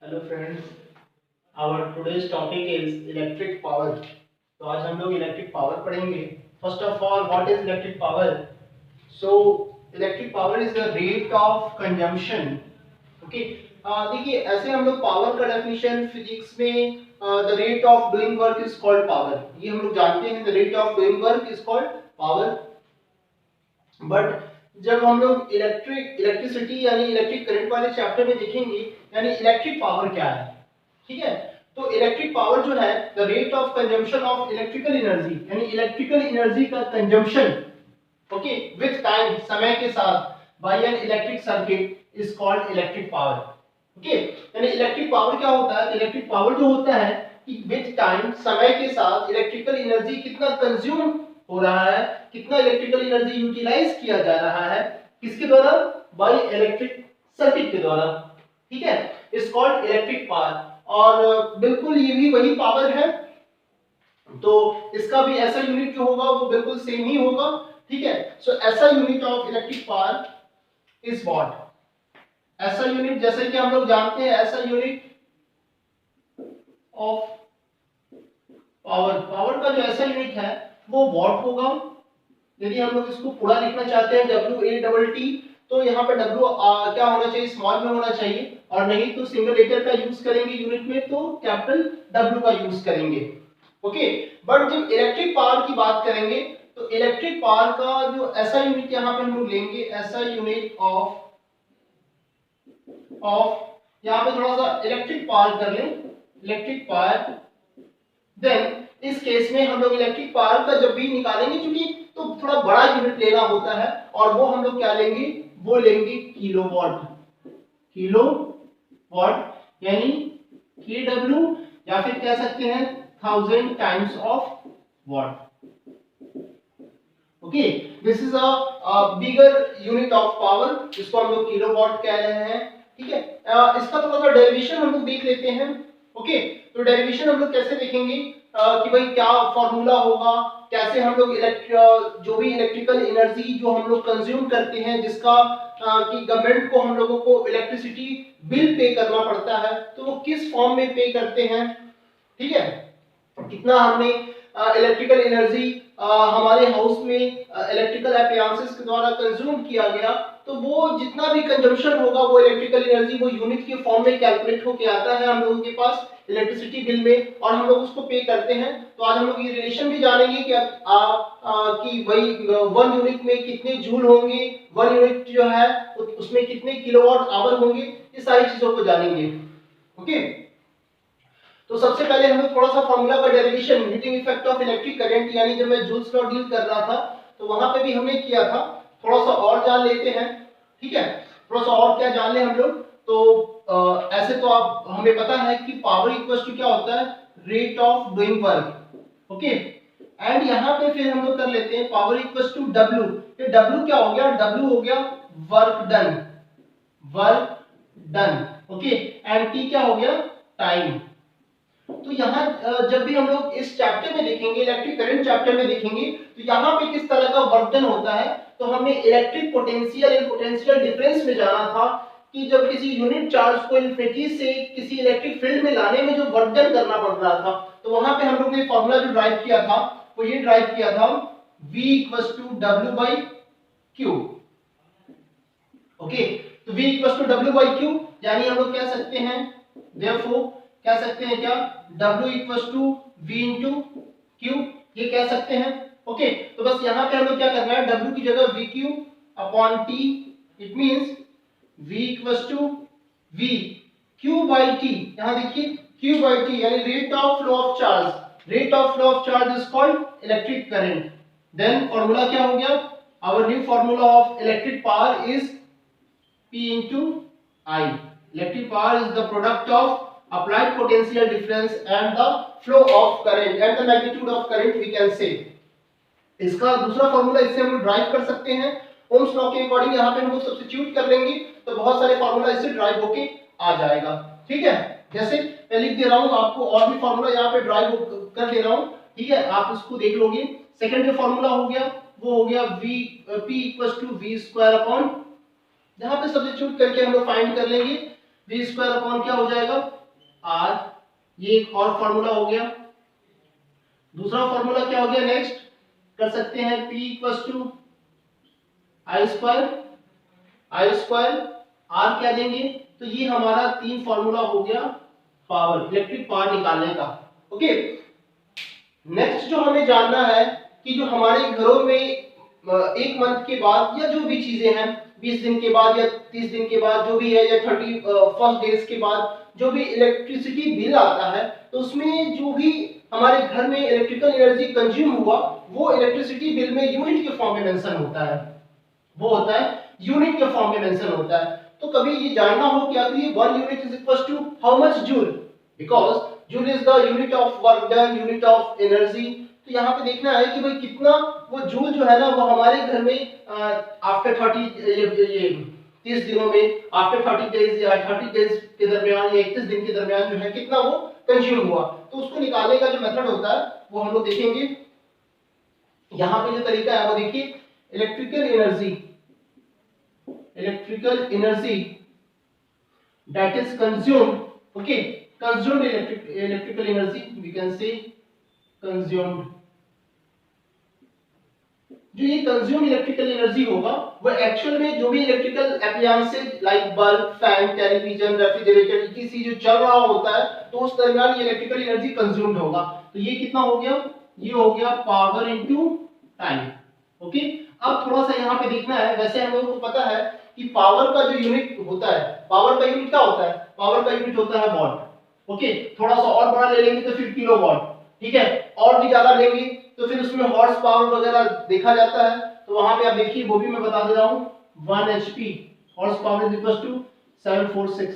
Hello friends, our today's topic is electric power. तो आज हम लोग इलेक्ट्रिक पावर पढ़ेंगे। First of all, what is electric power? So electric power is the rate of consumption. Okay, देखिए ऐसे हम लोग पावर का डेफिनेशन फिजिक्स में the rate of doing work is called power, ये हम लोग जानते हैं। The rate of doing work is called power. But जब हम लोग इलेक्ट्रिसिटी यानी इलेक्ट्रिक करंट वाले चैप्टर में देखेंगे यानी इलेक्ट्रिक पावर क्या है, ठीक है। तो इलेक्ट्रिक पावर जो है the rate of consumption of electrical energy, यानी इलेक्ट्रिकल एनर्जी का कंजम्पशन, ओके, विथ टाइम, समय के साथ, by an electric circuit is called electric power. Okay, यानी इलेक्ट्रिक पावर क्या होता है? इलेक्ट्रिक पावर जो होता है कि विथ टाइम, समय के साथ, इलेक्ट्रिकल एनर्जी कितना कंज्यूम हो रहा है, कितना इलेक्ट्रिकल एनर्जी यूटिलाइज किया जा रहा है, किसके द्वारा? बाय इलेक्ट्रिक सर्किट के द्वारा, ठीक है। Is called electric power. और बिल्कुल ये भी वही पावर है, तो इसका भी ऐसा यूनिट जो होगा वो बिल्कुल सेम ही होगा, ठीक है। सो ऐसा unit of electric power is what? ऐसा यूनिट, जैसे कि हम लोग जानते हैं, ऐसा यूनिट ऑफ पावर, पावर का जो ऐसा यूनिट है वो वॉट होगा। यदि हम लोग इसको पूरा लिखना चाहते हैं WATT, तो यहाँ पे W क्या होना चाहिए? स्मॉल में होना चाहिए, और नहीं तो सिंगल लेटर का यूज करेंगे यूनिट में तो कैपिटल W का यूज करेंगे। ओके, बट जब इलेक्ट्रिक पावर की बात करेंगे तो इलेक्ट्रिक पावर का जो ऐसा यूनिट यहाँ पे हम लोग लेंगे, ऐसा यूनिट ऑफ यहाँ पे थोड़ा सा इलेक्ट्रिक पावर कर लें, इलेक्ट्रिक पावर। देन इस केस में हम लोग इलेक्ट्रिक पावर का जब भी निकालेंगे, क्योंकि तो थोड़ा बड़ा यूनिट लेना होता है, और वो हम लोग क्या लेंगे? वो लेंगे किलोवाट। किलोवाट यानी KW, या फिर कह सकते हैं 1000 times of what. Okay, this is a bigger unit of power, जिसको हम लोग किलोवाट कह रहे हैं, ठीक है। इसका थोड़ा सा डेरिवेशन हम लोग देख लेते हैं। ओके, तो डेरिवेशन हम लोग कैसे देखेंगे कि भाई क्या फॉर्मूला होगा, कैसे हम लोग जो भी इलेक्ट्रिकल एनर्जी जो हम लोग कंज्यूम करते हैं, जिसका कि गवर्नमेंट को हम लोगों को इलेक्ट्रिसिटी बिल पे करना पड़ता है, तो वो किस फॉर्म में पे करते हैं, ठीक है। कितना हमने इलेक्ट्रिकल एनर्जी हमारे हाउस में इलेक्ट्रिकल अप्लायंसेस के द्वारा कंज्यूम किया गया, तो वो जितना भी कंजम्पशन होगा वो इलेक्ट्रिकल एनर्जी वो यूनिट के फॉर्म में कैलकुलेट होके आता है हम लोगों के पास इलेक्ट्रिसिटी बिल में, और हम लोग उसको पे करते हैं। तो आज हम लोग ये रिलेशन भी जानेंगे कि वही 1 यूनिट में कितने जूल होंगे, 1 यूनिट जो है उसमें कितने किलोवाट आवर होंगे, ये सारी चीजों को जानेंगे। ओके, तो सबसे पहले हम लोग थोड़ा सा फॉर्मूला का derivation, heating effect of electric current, यानी जब मैं जूल्स लॉ डील कर रहा था तो वहां पे भी हमने किया था, थोड़ा सा और जान लेते हैं, ठीक है। थोड़ा सा और क्या जान ले हम लोग, तो ऐसे तो आप हमें पता है कि पावर इक्वल्स टू क्या होता है? Rate of doing work. Okay, and यहाँ पे फिर हम लोग कर लेते हैं पावर इक्वल्स टू W। ये W क्या हो गया? W हो गया work done, work done. Okay, and T क्या हो गया? टाइम। तो यहाँ जब भी हम लोग इस चैप्टर में देखेंगे, इलेक्ट्रिक करंट चैप्टर में देखेंगे, तो यहाँ पे किस तरह का वर्क डन होता है, तो हमने electric potential and potential difference में जाना था कि जब किसी यूनिट चार्ज को इन्फिनिटी से किसी इलेक्ट्रिक फील्ड में लाने में जो वर्क डन करना पड़ रहा था, तो वहां पे हम लोग ने फॉर्मूला जो ड्राइव किया था वो ये ड्राइव किया था V = W/Q। ओके, तो V = W/Q, यानी हम लोग कह सकते हैं, therefore कह सकते हैं क्या? W = V × Q, ये कह सकते हैं। ओके, तो बस यहाँ पे हम लोग क्या करना है? W की जगह VQ/T, it means V = V Q/T। यहाँ देखिए Q/T यानी rate of flow of charge, rate of flow of charge is called electric current. Then formula क्या हो गया? Our new formula of electric power is P × I। Electric power is the product of applied potential difference and the flow of current and the magnitude of current, we can say। इसका दूसरा formula इससे हम drive कर सकते हैं, Ohm's law के according यहाँ पे हम लोग सब्स्टिट्यूट कर लेंगे तो बहुत सारे फार्मूला इससे ड्राइव होके आ जाएगा, ठीक है। जैसे मैं लिख दे रहा हूँ आपको, और भी फार्मूला यहाँ पे ड्राइव कर दे रहा हूँ, ठीक है, आप उसको देख लोगे। सेकंड जो फार्मूला हो गया वो हो गया P = V²/, यहाँ पे सब्स्टिट्यूट करके हम लोग फाइंड कर लेंगे v स्क्वायर अपॉन क्या हो जाएगा r। ये एक और फॉर्मूला हो गया। दूसरा फॉर्मूला क्या हो गया नेक्स्ट कर सकते हैं, p equals to I square r क्या देंगे, तो ये हमारा तीन फॉर्मूला हो गया पावर, इलेक्ट्रिक पावर निकालने का। ओके, नेक्स्ट जो हमें जानना है कि जो हमारे घरों में एक मंथ के बाद या जो भी चीजें हैं 20 दिन के बाद या 30 दिन के बाद जो भी है या 31 डेज के बाद जो भी इलेक्ट्रिसिटी बिल आता है, तो उसमें जो भी हमारे घर में इलेक्ट्रिकल एनर्जी कंज्यूम हुआ वो इलेक्ट्रिसिटी बिल में यूनिट के फॉर्म में मेंशन होता है, वो होता है यूनिट के फॉर्म में मेंशन होता है। तो कभी ये जानना हो कि आखिर ये 1 unit is equal to how much joule, because joule is the unit of work done, unit of energy. तो यहाँ पे देखना है कि भाई कितना वो जूल जो है ना वो हमारे घर में आफ्टर 30 दिनों में, आफ्टर 30 डेज या 30 डेज के दरमियान या 31 दिन के दरमियान जो है कितना वो कंज्यूम हुआ। तो उसको निकालने का जो मेथड होता है वो हम लोग देखेंगे। यहाँ पे जो तरीका है वो देखिए, electrical energy that is consumed, okay, consumed electrical energy we can say consumed। जो ये कंज्यूम इलेक्ट्रिकल एनर्जी होगा वो एक्चुअल में जो भी electrical appliances like bulb, fan, television, refrigerator etc जो चल रहा होता है तो उस दरमियान ये इलेक्ट्रिकल एनर्जी कंज्यूम्ड होगा। तो ये कितना हो गया, ये हो गया पावर इनटू टाइम। ओके, अब थोड़ा सा यहाँ पे देखना है, वैसे हम लोगों को पता है कि पावर का जो यूनिट होता है, पावर का यूनिट क्या होता है, पावर का यूनिट होता है वॉट। ओके, थोड़ा सा और बड़ा ले लेंगे तो फिर किलोवाट, ठीक है, और भी ज्यादा लेंगे तो फिर उसमें हॉर्स पावर वगैरह देखा जाता है। तो वहां पे आप देखिए वो भी मैं बता दे रहा हूं, 1 HP horse power is equal to 746।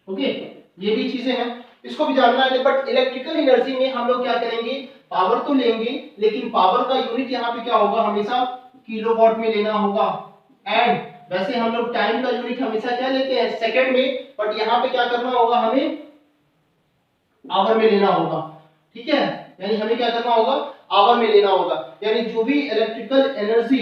ओके, ये भी चीजें हैं, इसको भी जानना है। बट इलेक्ट्रिकल एनर्जी में हम लोग क्या करेंगे, पावर तो लेंगे लेकिन पावर का यूनिट यहाँ पे क्या होगा, हमेशा किलोवाट में लेना होगा। एंड वैसे हम लोग टाइम का यूनिट हमेशा क्या लेते हैं, सेकंड में, बट यहाँ पे क्या करना होगा, हमें आवर में लेना होगा। ठीक है, यानी हमें क्या करना होगा, आवर में लेना होगा। यानी जो भी इलेक्ट्रिकल एनर्जी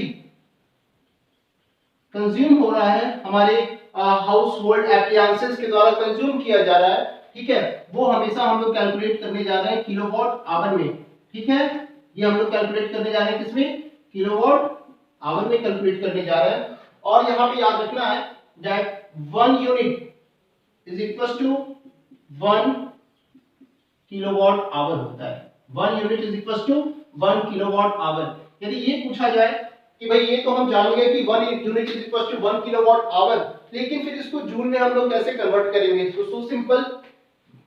कंज्यूम हो रहा है हमारे हाउस होल्ड एप्लायंसेस के द्वारा कंज्यूम किया जा रहा है, ठीक है, वो हमेशा हम लोग कैलकुलेट करने जा रहे हैं किलोवाट आवर में। ठीक है, ये हम लोग कैलकुलेट करने जा रहे हैं किसमें, किलोवाट आवर में कैलकुलेट करने जा रहे हैं। और यहाँ पे याद रखना है that 1 unit is equal to 1 kilowatt hour होता है। 1 unit is equal to 1 kilowatt hour. यदि ये पूछा जाए कि भाई ये तो हम जान गए कि 1 unit is equal to 1 kilowatt hour, लेकिन फिर इसको जूल में हम लोग कैसे कन्वर्ट करेंगे, तो सो सिंपल,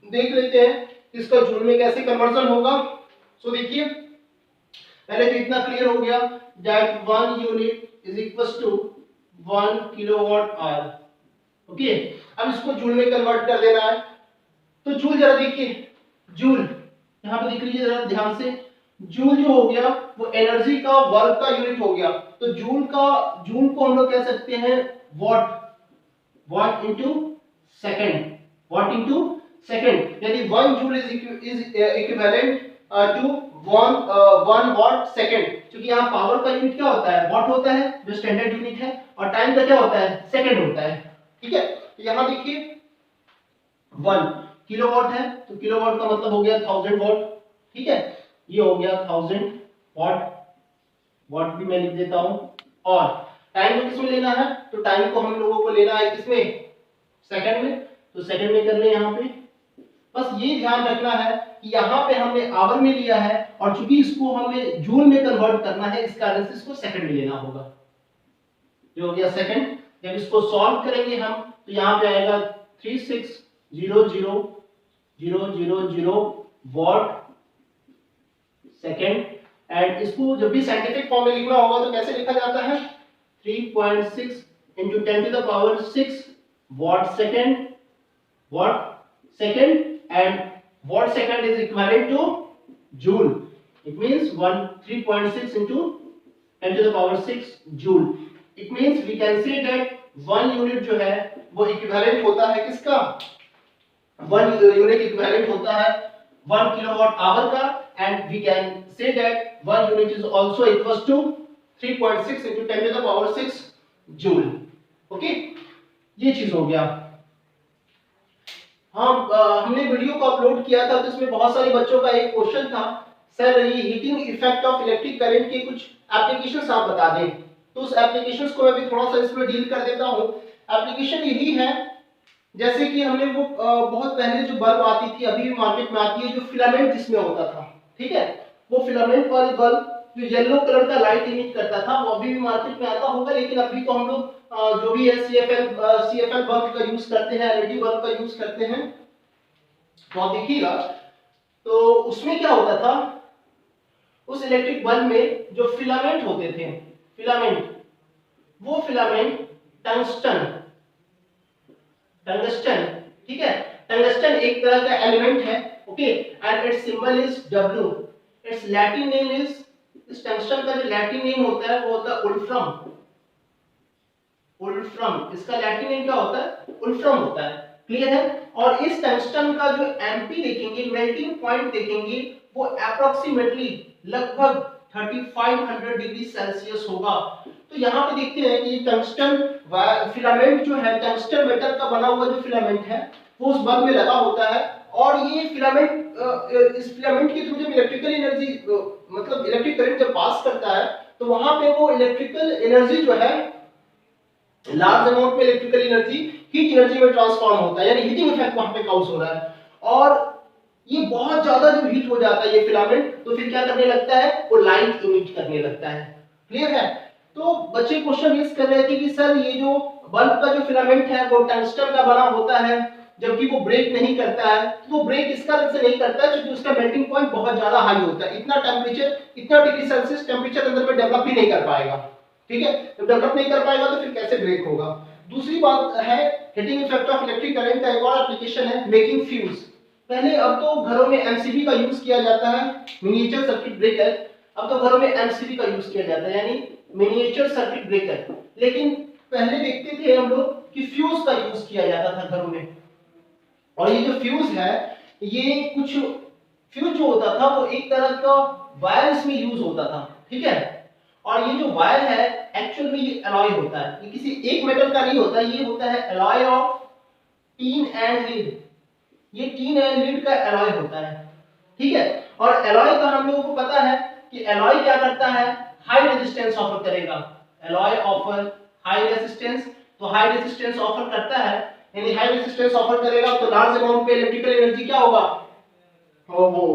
देख लेते हैं इसका जूल में कैसे कन्वर्जन होगा। सो देखिए, पहले तो इतना क्लियर हो गया that 1 unit is equal to 1 kilowatt hour. Okay, अब इसको जूल में कन्वर्ट कर देना है। तो जूल जरा देखिए, जूल यहाँ पे देख लीजिए जरा ध्यान से, जूल जो हो गया वो एनर्जी का वर्क का यूनिट हो गया। तो जूल को हम लोग कह सकते हैं watt into second, watt into second. यानी 1 joule is equivalent to 1 watt second. क्योंकि यहाँ पावर का यूनिट क्या होता है, वाट होता है जो स्टैंडर्ड यूनिट है, और टाइम का क्या होता है, सेकंड होता है। ठीक है, तो यहाँ देखिए 1 किलोवाट है तो किलोवाट का मतलब हो गया 1000 वाट। ठीक है, ये हो गया 1000 वाट, वाट भी मैं लिख देता हूं। और टाइम को किसमें लेना है, तो टाइम को हम लोगों को लेना है किसमें, सेकंड में। तो सेकंड में कर ले यहाँ पे। बस ये ध्यान रखना है कि यहाँ पे हमने आवर में लिया है और चूंकि इसको हमें जूल में कन्वर्ट करना है इस कारण से इसको सेकंड में लेना होगा। ये हो गया सेकंड। जब इसको सॉल्व करेंगे हम तो यहाँ पे आएगा 3600,000 वाट सेकंड। एंड इसको जब भी साइंटिफिक फॉर्म में लिखना होगा तो कैसे लिखा जाता है, 3.6 into 10 to the power 6 watt second, and watt second is equivalent to joule. It means 3.6 into 10 to the power 6 joule. It means we can say that 1 unit जो है वो इक्विवेलेंट होता है किसका, 1 यूनिट इक्विवेलेंट होता है 1 किलोवाट आवर का। And we can say that 1 unit is also equals to 3.6 into 10 to the power 6 joule. Okay, ये चीज हो गया। हाँ, हमने वीडियो को अपलोड किया था तो इसमें बहुत सारे बच्चों का एक क्वेश्चन था, सर ये heating effect of electric current के कुछ एप्लीकेशंस आप बता दें। तो उस एप्लीकेशंस को मैं भी थोड़ा सा इसमें डील कर देता हूँ। एप्लीकेशन यही है, जैसे कि हमने वो बहुत पहले जो बल्ब आती थी, अभी भी मार्केट में आती है, जो फिलामेंट जिसमें होता था, ठीक है, वो फिलामेंट वाली बल्ब जो येलो कलर का लाइट इमिट करता था, वो अभी भी मार्केट में आता होगा। लेकिन अभी तो हम लोग जो भी है सीएफएल बल्ब का यूज करते हैं, एलईडी बल्ब का यूज करते हैं। तो आप देखिएगा, तो उसमें क्या होता था, उस इलेक्ट्रिक बल्ब में जो फिलामेंट होते थे, फिलामेंट, वो फिलामेंट टंगस्टन, टंगस्टन, ठीक है, टंगस्टन एक तरह का एलिमेंट है, okay, and it's symbol is W. It's Latin name is, इस टंगस्टन का जो लैटिन नेम होता है वो होता है वोल्फ्रम, वोल्फ्रम, इसका लैटिन नेम क्या होता है, वोल्फ्रम होता है, क्लियर है। और इस टंगस्टन का जो एमपी देखेंगे, मेल्टिंग पॉइंट देखेंगे, वो अप्रोक्सीमेटली लगभग 3500 डिग्री सेल्सियस होगा। तो यहाँ पे देखते हैं कि टंगस्टन फिलामेंट जो है, टंगस्टन मेटल का बना हुआ जो फिलामेंट है वो उस बल्ब में लगा होता है। और ये फिलामेंट, इस फिलामेंट के थ्रू जब इलेक्ट्रिकल एनर्जी, मतलब इलेक्ट्रिक करंट जब पास करता है, तो वहां पे वो इलेक्ट्रिकल एनर्जी जो है, लार्ज अमाउंट में इलेक्ट्रिकल एनर्जी हीट एनर्जी में ट्रांसफॉर्म होता है, यानी हीटिंग इफेक्ट वहां पे काउज हो रहा है। और ये बहुत ज्यादा जब हीट हो जाता है ये फिलामेंट, तो फिर क्या करने लगता है, वो लाइट इमिट करने लगता है, क्लियर है। तो बच्चे क्वेश्चन रेज कर रहे थे कि सर ये जो बल्ब का जो फिलामेंट है वो टंगस्टन का बना होता है, जबकि वो ब्रेक नहीं करता है। तो वो ब्रेक इस कारण से नहीं करता है क्योंकि उसका मेल्टिंग पॉइंट बहुत ज्यादा हाई होता है, इतना टेम्परेचर, इतना डिग्री सेल्सियस टेम्परेचर अंदर में डेवलप ही नहीं कर पाएगा, ठीक है। जब डेवलप नहीं कर पाएगा तो फिर कैसे ब्रेक होगा। दूसरी बात है, heating effect of electric current का एक और एप्लीकेशन है मेकिंग फ्यूज। पहले, अब तो घरों में एमसीबी का यूज किया जाता है, मिनिएचर सर्किट ब्रेकर। अब तो घरों में एमसीबी का यूज किया जाता है, यानी मिनिएचर सर्किट ब्रेकर। लेकिन पहले देखते थे हम लोग कि फ्यूज का यूज किया जाता था घरों में। और ये जो फ्यूज है, ये कुछ फ्यूज जो होता था वो एक तरह का वायर इसमें यूज होता था, ठीक है। और ये जो वायर है एक्चुअल में ये एलॉय होता है, ये किसी एक मेटल का नहीं होता, ये होता है alloy of tin and lead. ये टीन एंड लीड का एलॉय होता है, ठीक है। और एलॉय का हम लोगों को पता है कि एलॉय क्या करता है, हाई रेजिस्टेंस ऑफर करेगा। एलॉय ऑफर हाई रेजिस्टेंस, तो हाई रेजिस्टेंस ऑफर करता है, यानी हाई रेजिस्टेंस ऑफर करेगा तो लार्ज अमाउंट पे इलेक्ट्रिकल एनर्जी क्या होगा, वो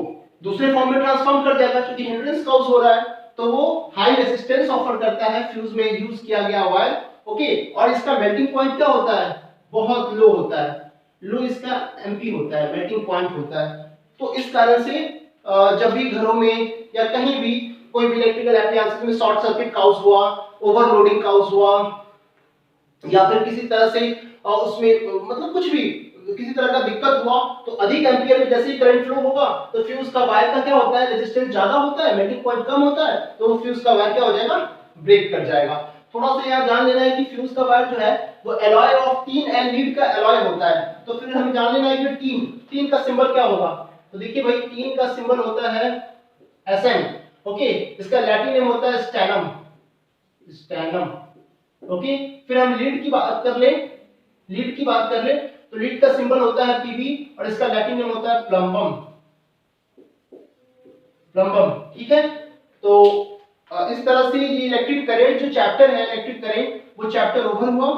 दूसरे फॉर्म में ट्रांसफॉर्म कर जाएगा क्योंकि हिंड्रेंस काउज हो रहा है। तो वो हाई रेजिस्टेंस ऑफर करता है फ्यूज में यूज किया गया वायर, ओके। और इसका मेल्टिंग पॉइंट क्या होता है, बहुत लो होता है, लो इसका एमपी होता है, मेल्टिंग पॉइंट होता है। तो इस कारण से जब भी घरों में या कहीं भी कोई भी इलेक्ट्रिकल एप्लायंसेस में शॉर्ट सर्किट काउज हुआ, ओवरलोडिंग काउज हुआ, या फिर किसी तरह से उसमें मतलब कुछ भी किसी तरह का दिक्कत हुआ, तो अधिक एम्पियर में जैसे ही करंट फ्लो होगा तो फ्यूज का वायर का क्या होता है, रेजिस्टेंस ज्यादा होता है, मेल्टिंग पॉइंट कम होता है, तो फ्यूज का वायर क्या हो जाएगा, ब्रेक कर जाएगा। थोड़ा सा यहाँ जान लेना है कि फ्यूज का वायर जो है वो alloy of tin and lead का एलॉय होता है। तो फिर हमें जान लेना है कि टीन, टीन का सिंबल क्या होगा। तो देखिए भाई, टीन का सिंबल होता है Sn, ओके। इसका लैटिन नेम होता है स्टैनम, स्टैनम, ओके। फिर हम लीड की बात कर ले, लीड की बात कर ले तो लीड का सिंबल होता है Pb और इसका लैटिन नेम होता है प्लम्बम, प्लम्बम, ठीक है। तो इस तरह से ये इलेक्ट्रिक करंट जो चैप्टर है, इलेक्ट्रिक करंट, वो चैप्टर ओवर हुआ,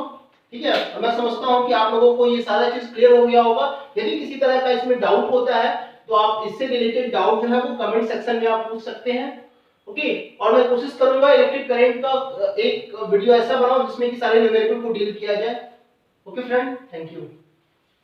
ठीक है। मैं समझता हूं कि आप लोगों को ये सारा चीज क्लियर हो गया होगा। यदि किसी तरह का इसमें डाउट होता है तो आप इससे रिलेटेड डाउट जो है वो कमेंट सेक्शन में आप पूछ सकते हैं, ओके। और मैं कोशिश करूंगा इलेक्ट्रिक करंट का एक वीडियो ऐसा बनाऊं जिसमें कि सारे न्यूमेरिकल को डील किया जाए। Okay friend, thank you.